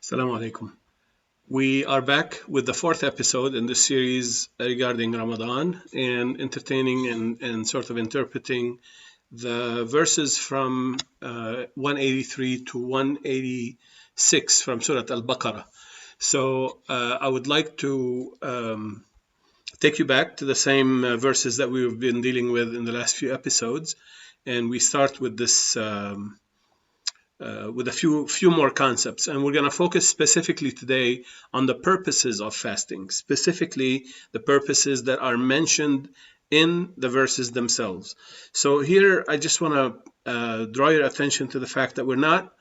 Assalamu alaikum. We are back with the fourth episode in this series regarding Ramadan and entertaining and sort of interpreting the verses from 183 to 186 from Surah Al-Baqarah. So I would like to take you back to the same verses that we've been dealing with in the last few episodes. And we start with this with a few more concepts, and we're going to focus specifically today on the purposes of fasting, specifically the purposes that are mentioned in the verses themselves. So here I just want to draw your attention to the fact that we're not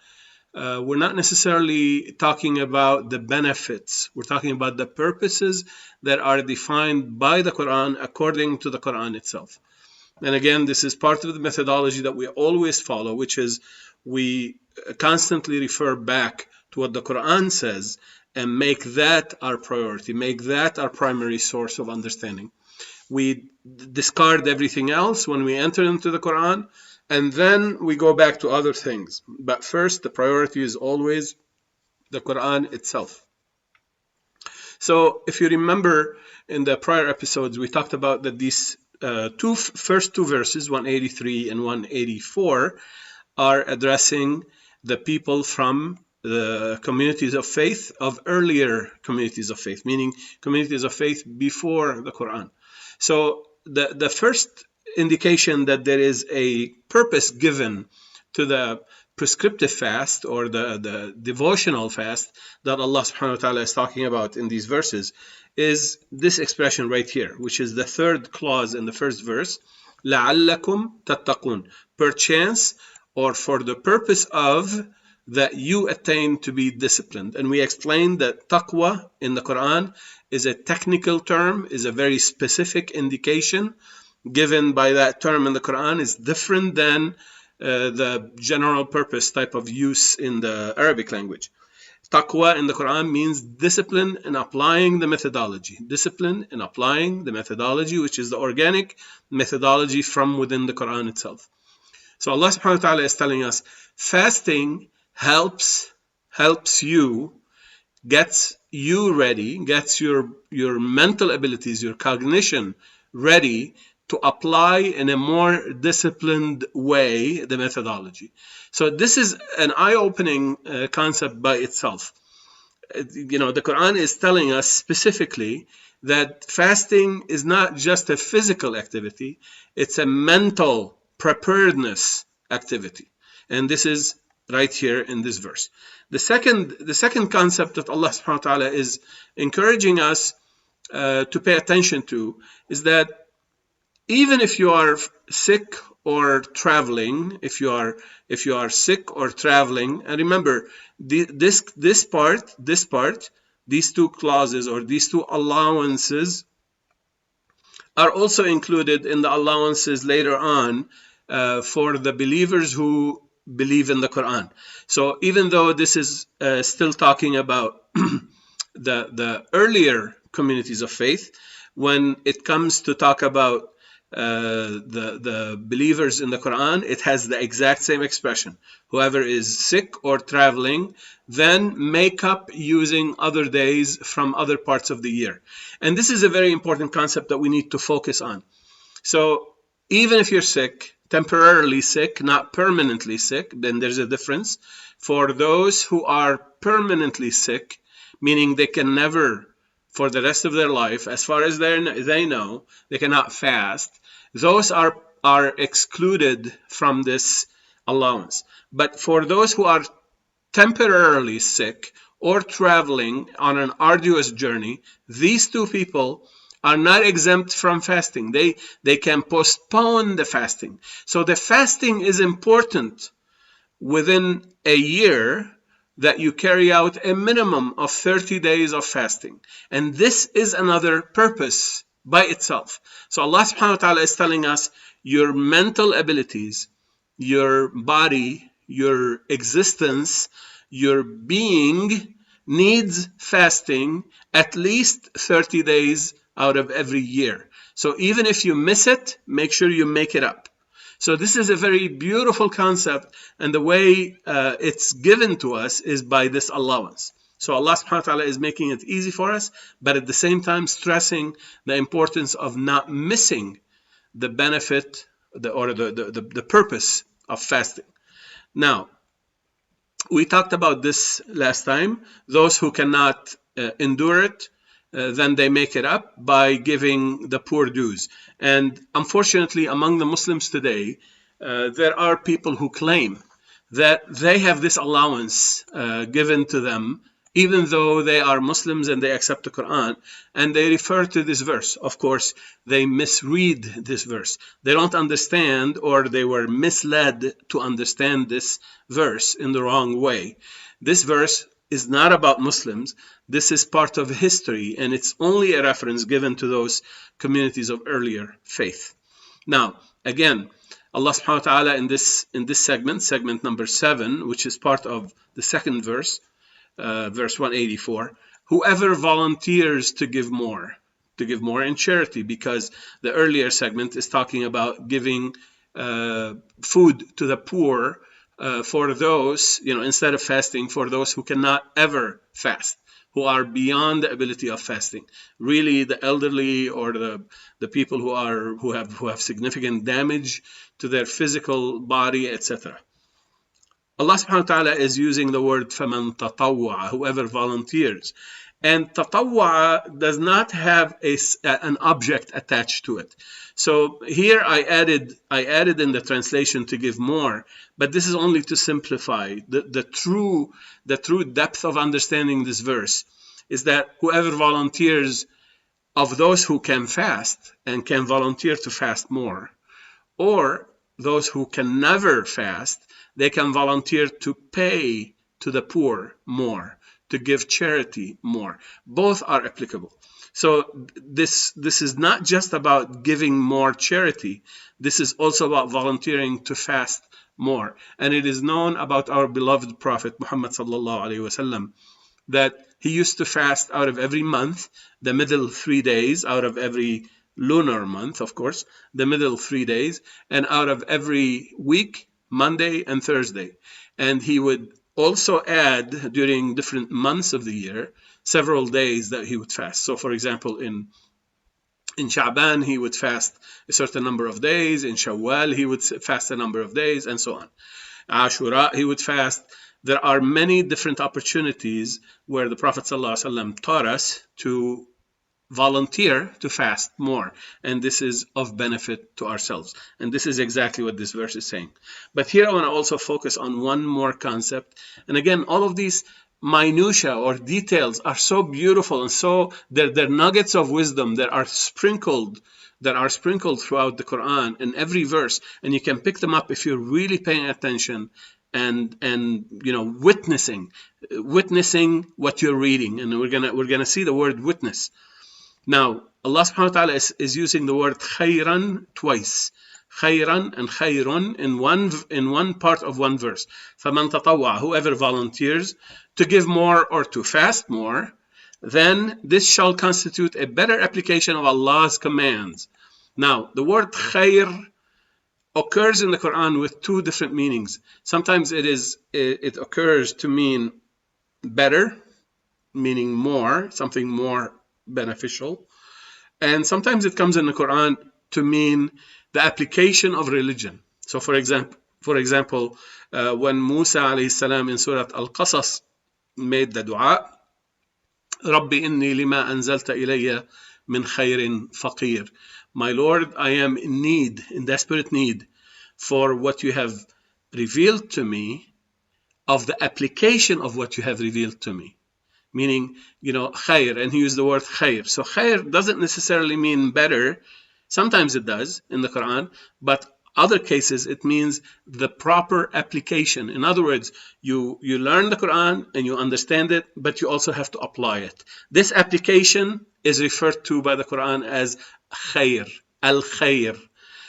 necessarily talking about the benefits. We're talking about the purposes that are defined by the Quran according to the Quran itself. And again, this is part of the methodology that we always follow, which is we constantly refer back to what the Quran says and make that our priority, make that our primary source of understanding. We discard everything else when we enter into the Quran, and then we go back to other things. But first, the priority is always the Quran itself. So if you remember in the prior episodes, we talked about that these first two verses, 183 and 184, are addressing the people from the communities of faith of earlier communities of faith, meaning communities of faith before the Quran. So the first indication that there is a purpose given to the prescriptive fast or the devotional fast that Allah subhanahu wa ta'ala is talking about in these verses is this expression right here, which is the third clause in the first verse, لَعَلَّكُمْ تَتَّقُونَ, perchance or for the purpose of that you attain to be disciplined. And we explained that taqwa in the Quran is a technical term, is a very specific indication given by that term in the Quran, is different than the general purpose type of use in the Arabic language. Taqwa in the Quran means discipline in applying the methodology. Discipline in applying the methodology, which is the organic methodology from within the Quran itself. So Allah subhanahu wa ta'ala is telling us fasting helps you, gets you ready, gets your mental abilities, your cognition ready to apply in a more disciplined way the methodology. So this is an eye-opening concept by itself. The Quran is telling us specifically that fasting is not just a physical activity, it's a mental preparedness activity. And this is right here in this verse. The second concept that Allah subhanahu wa ta'ala is encouraging us to pay attention to is that even if you are sick or traveling, if you are sick or traveling, and remember this part, these two clauses or these two allowances are also included in the allowances later on for the believers who believe in the Quran. So even though this is still talking about the earlier communities of faith, when it comes to talk about the believers in the Quran, it has the exact same expression. Whoever is sick or traveling, then make up using other days from other parts of the year. And this is a very important concept that we need to focus on. So even if you're sick, temporarily sick, not permanently sick, then there's a difference. For those who are permanently sick, meaning they can never, for the rest of their life, as far as they know, they cannot fast, those are excluded from this allowance. But for those who are temporarily sick or traveling on an arduous journey, these two people are not exempt from fasting. They can postpone the fasting. So the fasting is important within a year, that you carry out a minimum of 30 days of fasting. And this is another purpose by itself. So Allah subhanahu wa ta'ala is telling us your mental abilities, your body, your existence, your being needs fasting at least 30 days out of every year. So even if you miss it, make sure you make it up. So this is a very beautiful concept, and the way it's given to us is by this allowance. So Allah subhanahu wa ta'ala is making it easy for us, but at the same time stressing the importance of not missing the benefit or the purpose of fasting. Now, we talked about this last time. Those who cannot endure it, then they make it up by giving the poor dues. And unfortunately, among the Muslims today, there are people who claim that they have this allowance given to them, even though they are Muslims and they accept the Quran, and they refer to this verse. Of course, they misread this verse. They don't understand, or they were misled to understand this verse in the wrong way. This verse is not about Muslims. This is part of history, and it's only a reference given to those communities of earlier faith. Now, again, Allah subhanahu wa ta'ala in this segment number 7, which is part of the second verse, verse 184, whoever volunteers to give more in charity, because the earlier segment is talking about giving food to the poor for those, instead of fasting, for those who cannot ever fast, who are beyond the ability of fasting, really the elderly or the people who have significant damage to their physical body, etc. Allah subhanahu wa ta'ala is using the word فَمَنْ تَطَوَّعَ, whoever volunteers. And tatawwa does not have an object attached to it. So here I added in the translation to give more, but this is only to simplify. The true depth of understanding this verse is that whoever volunteers of those who can fast and can volunteer to fast more, or those who can never fast, they can volunteer to pay to the poor more, to give charity more. Both are applicable. So this is not just about giving more charity. This is also about volunteering to fast more. And it is known about our beloved Prophet Muhammad sallallahu alaihi wasallam that he used to fast out of every month, the middle 3 days, out of every lunar month, of course, the middle 3 days, and out of every week, Monday and Thursday. And he would also add, during different months of the year, several days that he would fast. So, for example, in Sha'ban, he would fast a certain number of days. In Shawwal, he would fast a number of days, and so on. Ashura, he would fast. There are many different opportunities where the Prophet ﷺ taught us to volunteer to fast more, and this is of benefit to ourselves, and this is exactly what this verse is saying. But here I want to also focus on one more concept, and again, all of these minutia or details are so beautiful, and so they're nuggets of wisdom that are sprinkled throughout the Quran in every verse, and you can pick them up if you're really paying attention and witnessing what you're reading. And we're gonna see the word witness. Now, Allah subhanahu wa ta'ala is using the word khayran twice. Khayran and khayrun in one part of one verse. فَمَنْ تَطَوَّعَ, whoever volunteers to give more or to fast more, then this shall constitute a better application of Allah's commands. Now, the word khayr occurs in the Quran with two different meanings. Sometimes it occurs to mean better, meaning more, something more beneficial. And sometimes it comes in the Quran to mean the application of religion. So for example, when Musa alayhi salam in Surah Al-Qasas made the dua, Rabbi inni lima anzalta ilayya min khayrin faqir. My Lord, I am in desperate need for what you have revealed to me, of the application of what you have revealed to me. Meaning, khayr, and he used the word khayr. So khayr doesn't necessarily mean better. Sometimes it does in the Quran, but other cases it means the proper application. In other words, you learn the Quran and you understand it, but you also have to apply it. This application is referred to by the Quran as khayr, al-khayr.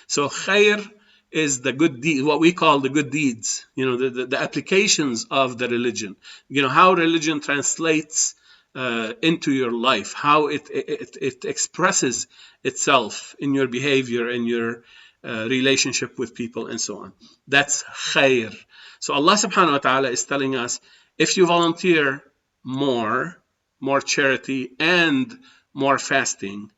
So khayr is the good deed, what we call the good deeds, the applications of the religion, how religion translates into your life, how it expresses itself in your behavior and your relationship with people and so on. That's khair. So Allah subhanahu wa ta'ala is telling us, if you volunteer more charity and more fasting,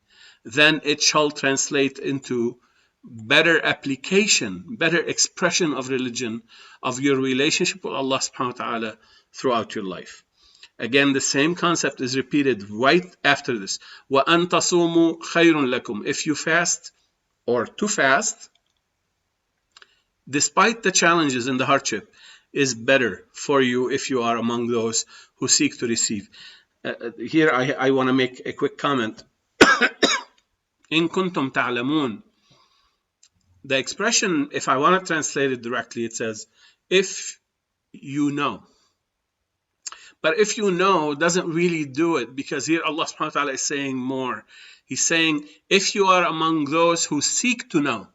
then it shall translate into better application, better expression of religion, of your relationship with Allah subhanahu wa ta'ala throughout your life. Again, the same concept is repeated right after this. وَأَن تَصُومُوا خَيْرٌ لَكُمْ. If you fast, or to fast, despite the challenges and the hardship, is better for you if you are among those who seek to receive. Here I want to make a quick comment. إِن كُنتُمْ تَعْلَمُونَ. The expression, if I want to translate it directly, it says, if you know. But if you know doesn't really do it, because here Allah subhanahu wa ta'ala is saying more. He's saying, if you are among those who seek to know,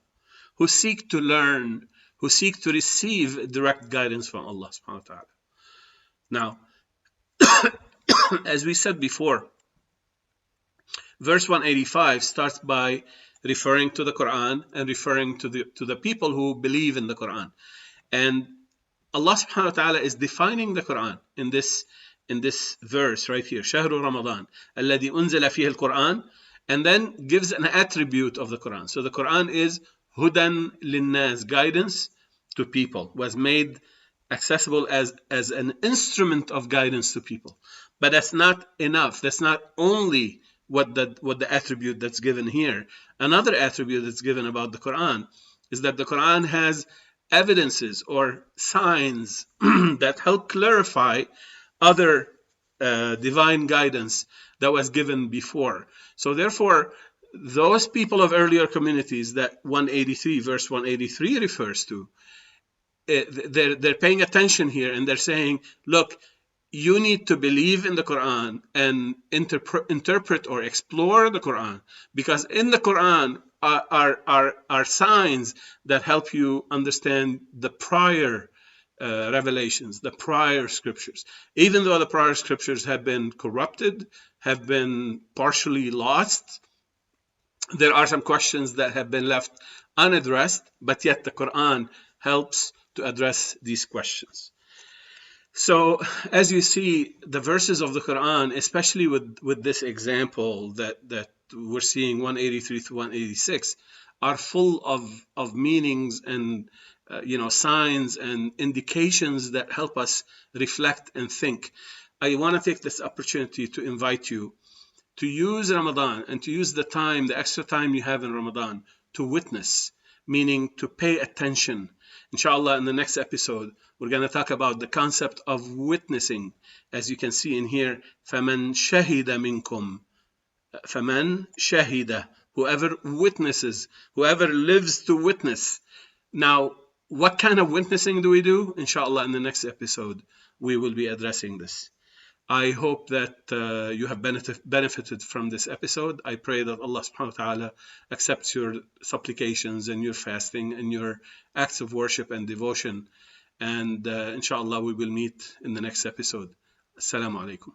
who seek to learn, who seek to receive direct guidance from Allah subhanahu wa ta'ala. Now, as we said before, verse 185 starts by referring to the Quran and referring to the people who believe in the Quran. And Allah subhanahu wa ta'ala is defining the Quran in this verse right here, شهر رمضان الذي أنزل فيه القرآن, and then gives an attribute of the Quran. So the Quran is hudan linnas, guidance to people, was made accessible as an instrument of guidance to people. But that's not enough. That's not only what the attribute that's given here. Another attribute that's given about the Quran is that the Quran has evidences or signs that help clarify other divine guidance that was given before. So therefore, those people of earlier communities that 183, verse 183 refers to, they're paying attention here, and they're saying, look, you need to believe in the Quran and interpret or explore the Quran, because in the Quran are signs that help you understand the prior revelations, the prior scriptures. Even though the prior scriptures have been corrupted, have been partially lost, there are some questions that have been left unaddressed, but yet the Quran helps to address these questions. So as you see, the verses of the Quran, especially with this example that we're seeing, 183 to 186, are full of meanings and signs and indications that help us reflect and think. I want to take this opportunity to invite you to use Ramadan and to use the extra time you have in Ramadan to witness, meaning to pay attention. Inshallah, in the next episode, we're going to talk about the concept of witnessing. As you can see in here, فَمَنْ شَهِدَ مِنْكُمْ. فَمَنْ شَهِدَ. Whoever witnesses, whoever lives to witness. Now, what kind of witnessing do we do? Inshallah, in the next episode, we will be addressing this. I hope that you have benefited from this episode. I pray that Allah subhanahu wa ta'ala accepts your supplications and your fasting and your acts of worship and devotion. And inshallah, we will meet in the next episode. Assalamu alaikum.